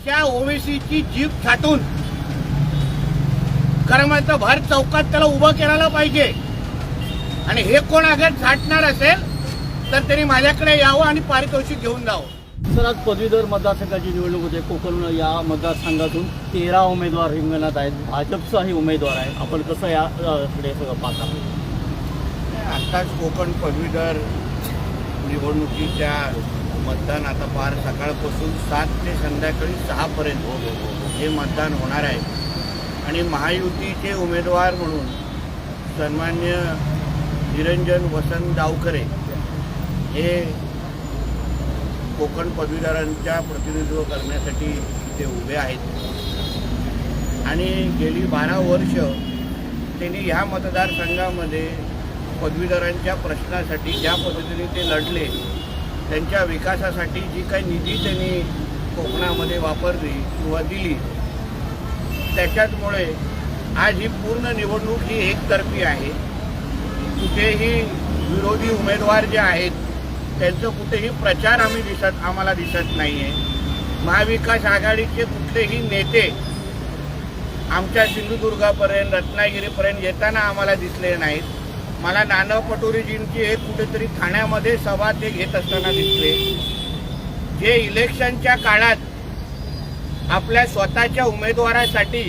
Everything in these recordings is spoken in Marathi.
अशा ओबीसीची जीभ छाटून खरं भर चौकात त्याला उभं करायला पाहिजे। आणि हे कोण अगर छाटणार असेल तर त्यांनी माझ्याकडे यावं आणि पारितोषिक घेऊन जावं। सर, आज पदवीधर मतदारसंघाची निवडणूक होते। कोकण या मतदारसंघातून 13 उमेदवार रिंगणात आहेत, भाजपचाही उमेदवार आहे। आपण कसं याकडे सगळं पाहता? आत्ताच कोकण पदवीधर निवडणुकीच्या मतदान आता पार सकाळपासून 7 ते संध्याकाळी 6 पर्यंत हे मतदान होणार आहे। आणि महायुतीचे उमेदवार म्हणून सन्मान्य निरंजन वसंत डावखरे हे कोकण पदवीधरांच्या प्रतिनिधित्व करण्यासाठी ते उभे आहेत। आणि गेली 12 वर्ष त्यांनी ह्या मतदारसंघामध्ये पदवीधरांच्या प्रश्नासाठी ज्या पद्धतीने ते लढले, त्यांच्या विकासासाठी जी काही निधी त्यांनी कोकणामध्ये वापरली किंवा दिली, त्याच्यामुळे आज ही पूर्ण निवडणूक ही एकतर्फी आहे। कुठेही विरोधी उमेदवार जे आहेत त्यांचं कुठेही प्रचार आम्हाला दिसत नाही आहे। महाविकास आघाडीचे कुठलेही नेते आमच्या सिंधुदुर्गापर्यंत रत्नागिरीपर्यंत येताना आम्हाला दिसले नाहीत। मला नाना पटोलेजींची हे कुठेतरी ठाण्यामध्ये सभा ते घेत असताना दिसले। जे इलेक्शनच्या काळात आपल्या स्वतःच्या उमेदवारासाठी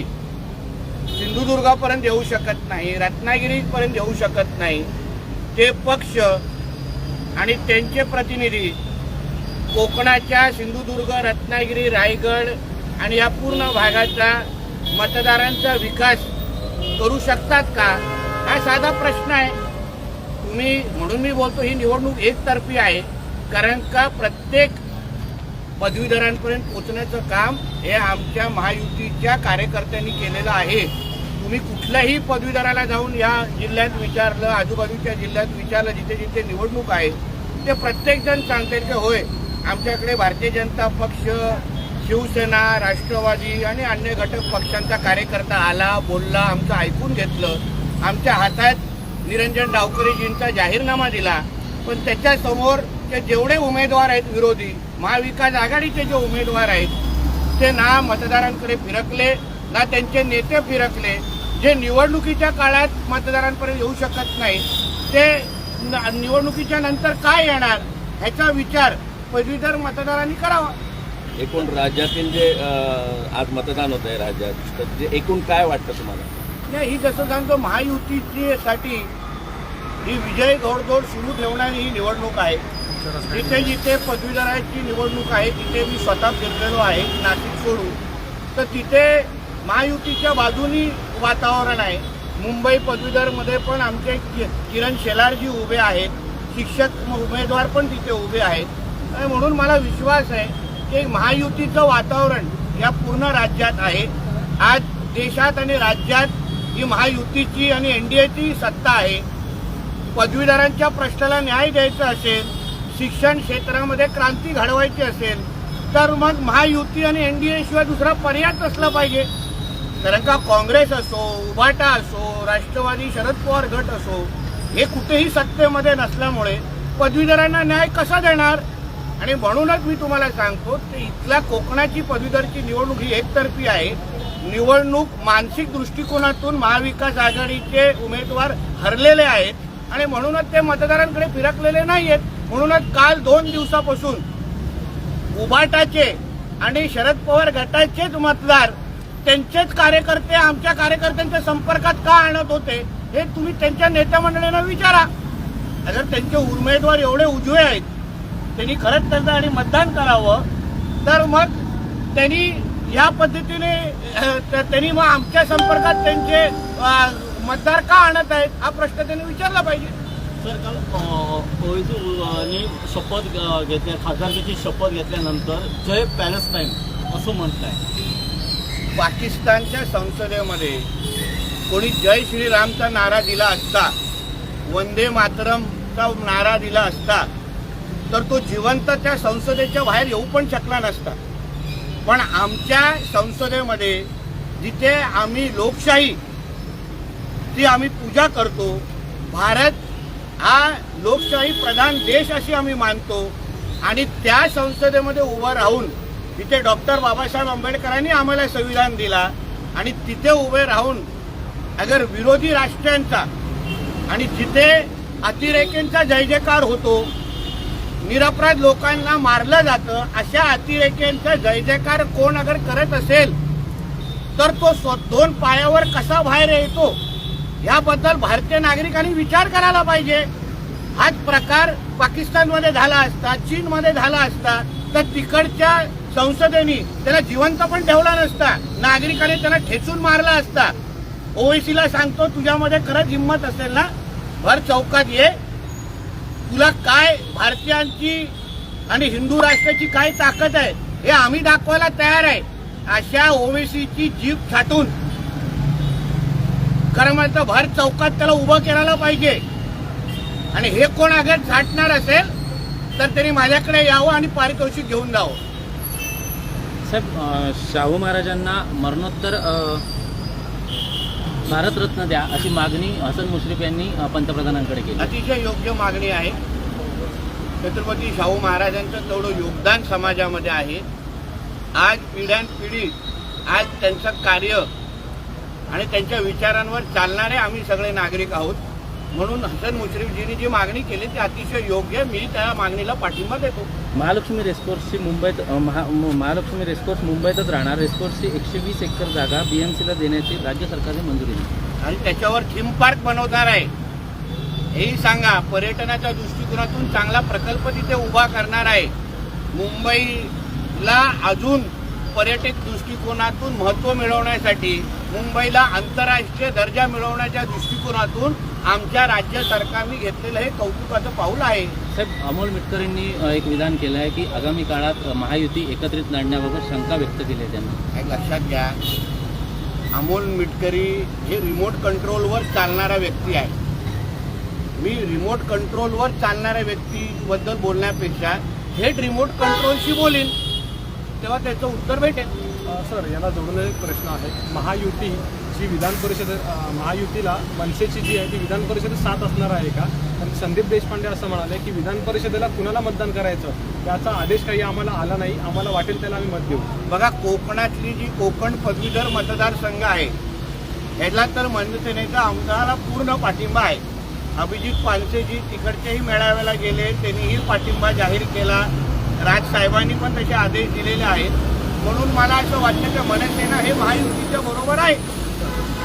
सिंधुदुर्गापर्यंत येऊ शकत नाही, रत्नागिरीपर्यंत येऊ शकत नाही, ते पक्ष आणि त्यांचे प्रतिनिधी कोकणाच्या सिंधुदुर्ग, रत्नागिरी, रायगड आणि या पूर्ण भागाचा मतदारांचा विकास करू शकतात का? हा साधा प्रश्न आहे। म्हणून मी बोलतो ही निवडणूक एकतर्फी आहे, कारण का प्रत्येक पदवीधरांपर्यंत पोहोचण्याचं काम हे आमच्या महायुतीच्या कार्यकर्त्यांनी केलेलं आहे। तुम्ही कुठल्याही पदवीधराला जाऊन या जिल्ह्यात विचारलं, आजूबाजूच्या जिल्ह्यात विचारलं, जिथे जिथे निवडणूक आहे ते प्रत्येकजण सांगतील की होय, आमच्याकडे भारतीय जनता पक्ष, शिवसेना, राष्ट्रवादी आणि अन्य घटक पक्षांचा कार्यकर्ता आला, बोलला, आमचं ऐकून घेतलं, आमच्या हातात निरंजन डावखरेजींचा जाहीरनामा दिला। पण त्याच्यासमोरचे जेवढे उमेदवार आहेत विरोधी, महाविकास आघाडीचे जे उमेदवार आहेत ते ना मतदारांकडे फिरकले, ना त्यांचे नेते फिरकले। जे निवडणुकीच्या काळात मतदारांपर्यंत येऊ शकत नाही ते निवडणुकीच्या नंतर काय येणार ह्याचा विचार पदवीधर मतदारांनी करावा। एकूण राज्यातील जे आज मतदान होत आहे राज्यात, तर जे एकूण काय वाटतं तुम्हाला? नाही, ही जसं सांगतो महायुतीची साठी ही विजय घोडदौड सुरू ठेवणारी ही निवडणूक आहे। जिथे जिथे पदवीधरांची निवडणूक आहे तिथे मी स्वतः फिरलेलो आहे, नाशिक सोडून, तर तिथे महायुतीच्या बाजूनी वातावरण आहे। मुंबई पदवीधरमध्ये पण आमचे किरण शेलारजी उभे आहेत, शिक्षक उमेदवार पण तिथे उभे आहेत। आणि म्हणून मला विश्वास आहे की महायुतीचं वातावरण या पूर्ण राज्यात आहे। आज देशात आणि राज्यात ही महायुतीची आणि एनडीएची सत्ता आहे। पदवीधरांच्या प्रश्नाला न्याय द्यायचा असेल, शिक्षण क्षेत्रामध्ये क्रांती घडवायची असेल तर मग महायुती आणि एनडीए शिवाय दुसरा पर्याय असला पाहिजे। कारण का काँग्रेस असो, उभाटा असो, राष्ट्रवादी, शरद पवार गट असो, हे कुठेही सत्तेमध्ये नसल्यामुळे पदवीधरांना न्याय कसा देणार? आणि म्हणूनच मी तुम्हाला सांगतो की इथल्या कोकणाची पदवीधरची निवडणूक ही एकतर्फी आहे। निवडणूक मानसिक दृष्टिकोनातून महाविकास आघाडीचे उमेदवार हरलेले आहेत आणि म्हणूनच ते मतदारांकडे फिरकलेले नाहीयेत। म्हणूनच काल 2 दिवसापासून उभाटाचे आणि शरद पवार गटाचेच मतदार त्यांचेच कार्यकर्ते आमच्या कार्यकर्त्यांच्या संपर्कात का आणत होते हे तुम्ही त्यांच्या नेत्या मंडळींना विचारा। अगर त्यांचे उमेदवार एवढे उजवे आहेत, त्यांनी खरंच त्यांचं आणि मतदान करावं, तर मग त्यांनी या पद्धतीने त्यांनी मग आमच्या संपर्कात त्यांचे मतदार का आणत आहेत हा प्रश्न त्यांनी विचारला पाहिजे। सर, काल ओवैसींनी शपथ घेतल्या, खासदारकीची शपथ घेतल्यानंतर जय पॅलेस्टाईन असं म्हटलंय। पाकिस्तानच्या संसदेमध्ये कोणी जय श्रीरामचा नारा दिला असता, वंदे मातरमचा नारा दिला असता, तर तो जिवंत त्या संसदेच्या बाहेर येऊ पण शकला नसता। पण आमच्या संसदेमध्ये जिथे आम्ही लोकशाही ची आम्ही पूजा करतो, भारत हा लोकशाही प्रधान देश अशी आम्ही मानतो, आणि त्या संसदेमध्ये उभं राहून तिथे डॉक्टर बाबासाहेब आंबेडकरांनी आम्हाला संविधान दिला आणि तिथे उभे राहून अगर विरोधी राष्ट्रांचा आणि जिथे अतिरेक्यांचा जय जयकार होतो, निरपराध लोकांना मारलं जातं, अशा अतिरेक्यांचा जय जयकार कोण अगर करत असेल तर तो दोन पायावर कसा बाहेर येतो याबद्दल भारतीय नागरिकांनी विचार करायला पाहिजे. हाच प्रकार पाकिस्तानमध्ये झाला असता, चीनमध्ये झाला असता तर तिकडच्या संसदेने त्याला जिवंत पण ठेवला नसता, नागरिकांनी त्याला ठेचून मारला असता. ओवेसीला सांगतो, तुझ्यामध्ये खरंच हिंमत असेल ना, भर चौकात ये, तुला काय भारतीयांची आणि हिंदू राष्ट्राची काय ताकद आहे हे आम्ही दाखवायला तयार आहे. अशा ओवेसीची जीभ छाटून खरं म्हणतं भर चौकात त्याला उभं करायला पाहिजे. आणि हे कोण अगर छाटणार असेल तर त्यांनी माझ्याकडे यावं आणि पारितोषिक घेऊन जावं. साहेब, शाहू महाराजांना मरणोत्तर भारतरत्न द्या अशी मागणी हसन मुश्रीफ यांनी पंतप्रधानांकडे केली. अतिशय योग्य मागणी आहे. छत्रपती शाहू महाराजांचं तेवढं योगदान समाजामध्ये आहे. आज पिढ्यानपिढी आज त्यांचं कार्य आणि त्यांच्या विचारांवर चालणारे आम्ही सगळे नागरिक आहोत. म्हणून हसन मुश्रीफजींनी जी मागणी केली ती अतिशय योग्य, मी त्या मागणीला पाठिंबा देतो. महालक्ष्मी रेसकोर्सची महालक्ष्मी रेसकोर्स मुंबईतच राहणार. रेसकोर्सची 120 एकर जागा BMCला देण्याची राज्य सरकारने मंजुरी दिली आणि त्याच्यावर थीम पार्क बनवणार आहे. हेही सांगा, पर्यटनाच्या दृष्टिकोनातून चांगला प्रकल्प तिथे उभा करणार आहे. मुंबईला अजून पर्यटक दृष्टिकोनातून महत्त्व मिळवण्यासाठी, मुंबईला आंतरराष्ट्रीय दर्जा मिळवण्याच्या दृष्टिकोनातून आमच्या राज्य सरकारने घेतलेलं हे कौतुकाचं पाऊल आहे. साहेब, अमोल मिटकरींनी एक विधान केलं आहे की आगामी काळात महायुती एकत्रित लढण्याबाबत शंका व्यक्त केली आहे त्यांनी. एक लक्षात घ्या, अमोल मिटकरी हे रिमोट कंट्रोलवर चालणारा व्यक्ती आहे. मी रिमोट कंट्रोलवर चालणाऱ्या व्यक्तीबद्दल बोलण्यापेक्षा थेट रिमोट कंट्रोलशी बोलीन, तेव्हा त्याचं उत्तर भेटेल. सर, याला जोडून एक प्रश्न आहे. महायुती जी विधान परिषद, महायुतीला मनसेची जी आहे ती विधान परिषदेत साथ असणार आहे का? आणि संदीप देशपांडे असं म्हणाले की विधान परिषदेला कुणाला मतदान करायचं याचा आदेश काही आम्हाला आला नाही, आम्हाला वाटेल त्याला आम्ही मत देऊ. बघा, कोकणातली जी कोकण पदवीधर मतदारसंघ आहे ह्याला तर मनसेनेचा आमदाराला पूर्ण पाठिंबा आहे. अभिजित पानसेजी तिकडच्याही मेळाव्याला गेले, त्यांनीही पाठिंबा जाहीर केला. राजसाहेबांनी पण तसे आदेश दिलेले आहेत. म्हणून मला असं वाटतं की मनसेना हे महायुतीच्या बरोबर आहे.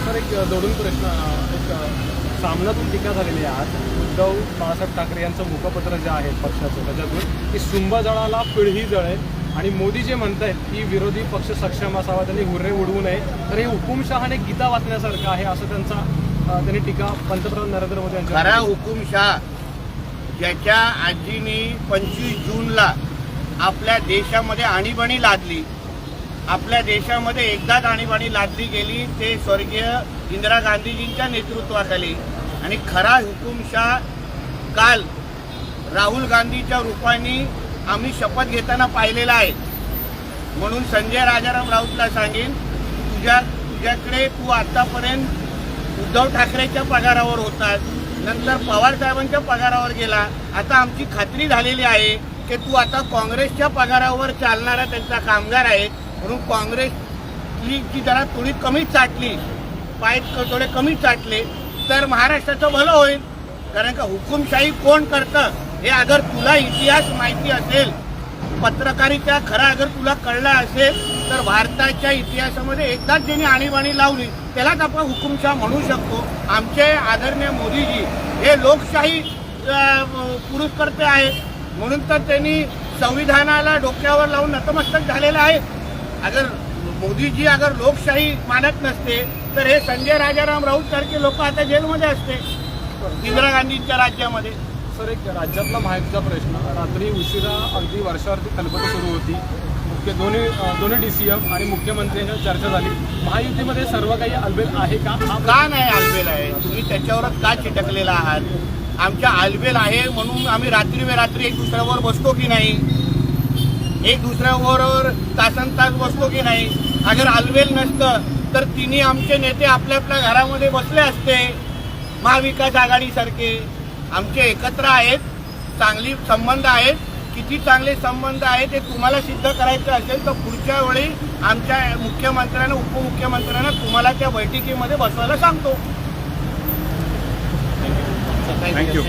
सर, एक जोडून प्रश्न, एक सामनातून टीका झालेली आहे आज उद्धव बाळासाहेब ठाकरे यांचं मुखपत्र जे आहे पक्षाचं, त्याच्यातून की सुंब जळाला पिढी जळे, आणि मोदी जे म्हणतायत की विरोधी पक्ष सक्षम असावा, त्यांनी हुर्रे उडवू नये, तर हे हुकुमशहाने गीता वाचण्यासारखं आहे असं त्यांनी टीका पंतप्रधान नरेंद्र मोदी यांच्या. खरा हुकुमशहा ज्याच्या आजीनी 25 जूनला आपल्या देशामध्ये आणीबाणी लादली, आपल्या देशामध्ये एकदाच आणीबाणी लादली गेली, ते स्वर्गीय इंदिरा गांधीजींच्या नेतृत्वाखाली. आणि खरा हुकुमशहा काल राहुल गांधीच्या रूपाने आम्ही शपथ घेताना पाहिलेला आहे. म्हणून संजय राजाराम राऊतला सांगेन, तुझ्याकडे तू आतापर्यंत उद्धव ठाकरेच्या पगारावर होतास, नंतर पवार साहेबांच्या पगारावर गेला, आता आमची खात्री झालेली आहे की तू आता काँग्रेसच्या पगारावर चालणारा त्यांचा कामगार आहे. म्हणून काँग्रेसची जी जरा थोडी कमीच चाटली, पाय थोडे कमी चाटले तर महाराष्ट्राचं भलं होईल. कारण का हुकुमशाही कोण करतं हे अगर तुला इतिहास माहिती असेल, पत्रकारिता खरा अगर तुला कळला असेल, तर भारताच्या इतिहासामध्ये एकदाच ज्यांनी आणीबाणी लावली त्यालाच आपण हुकुमशाह म्हणू शकतो. आमचे आदरणीय मोदीजी हे लोकशाही पुरस्कर्ते आहेत. म्हणून तर त्यांनी संविधानाला डोक्यावर लावून नतमस्तक झालेलं आहे. अगर मोदीजी अगर लोकशाही मानत नसते तर हे संजय राजाराम राऊत सारखे लोक आता जेलमध्ये असते, इंदिरा गांधींच्या राज्यामध्ये. सर, एक राज्यातला माहितीचा प्रश्न, रात्री उशिरा अगदी वर्षावरती खलबतं सुरू होती. दोन्ही DCM आणि मुख्यमंत्र्यांच्या चर्चा झाली. महायुतीमध्ये सर्व काही अलबेल आहे का? का नाही अलबेल आहे? तुम्ही त्याच्यावरच का चिटकलेला आहात? आमच्या अलबेल आहे म्हणून आम्ही रात्री एक दुसऱ्यावर बसतो की नाही, एक दुसऱ्याबरोबर तासनतास बसतो की नाही? अगर अलबेल नसतं तर तिन्ही आमचे नेते आपल्या आपल्या घरामध्ये बसले असते. महाविकास आघाडीसारखे आमचे एकत्र आहेत, चांगली संबंध आहेत. किती चांगले संबंध आहे ते तुम्हाला सिद्ध करायचं असेल तर पुढच्या वेळी आमच्या मुख्यमंत्र्यांना उपमुख्यमंत्र्यांना तुम्हाला त्या बैठकीमध्ये बसवायला सांगतो. थँक्यू.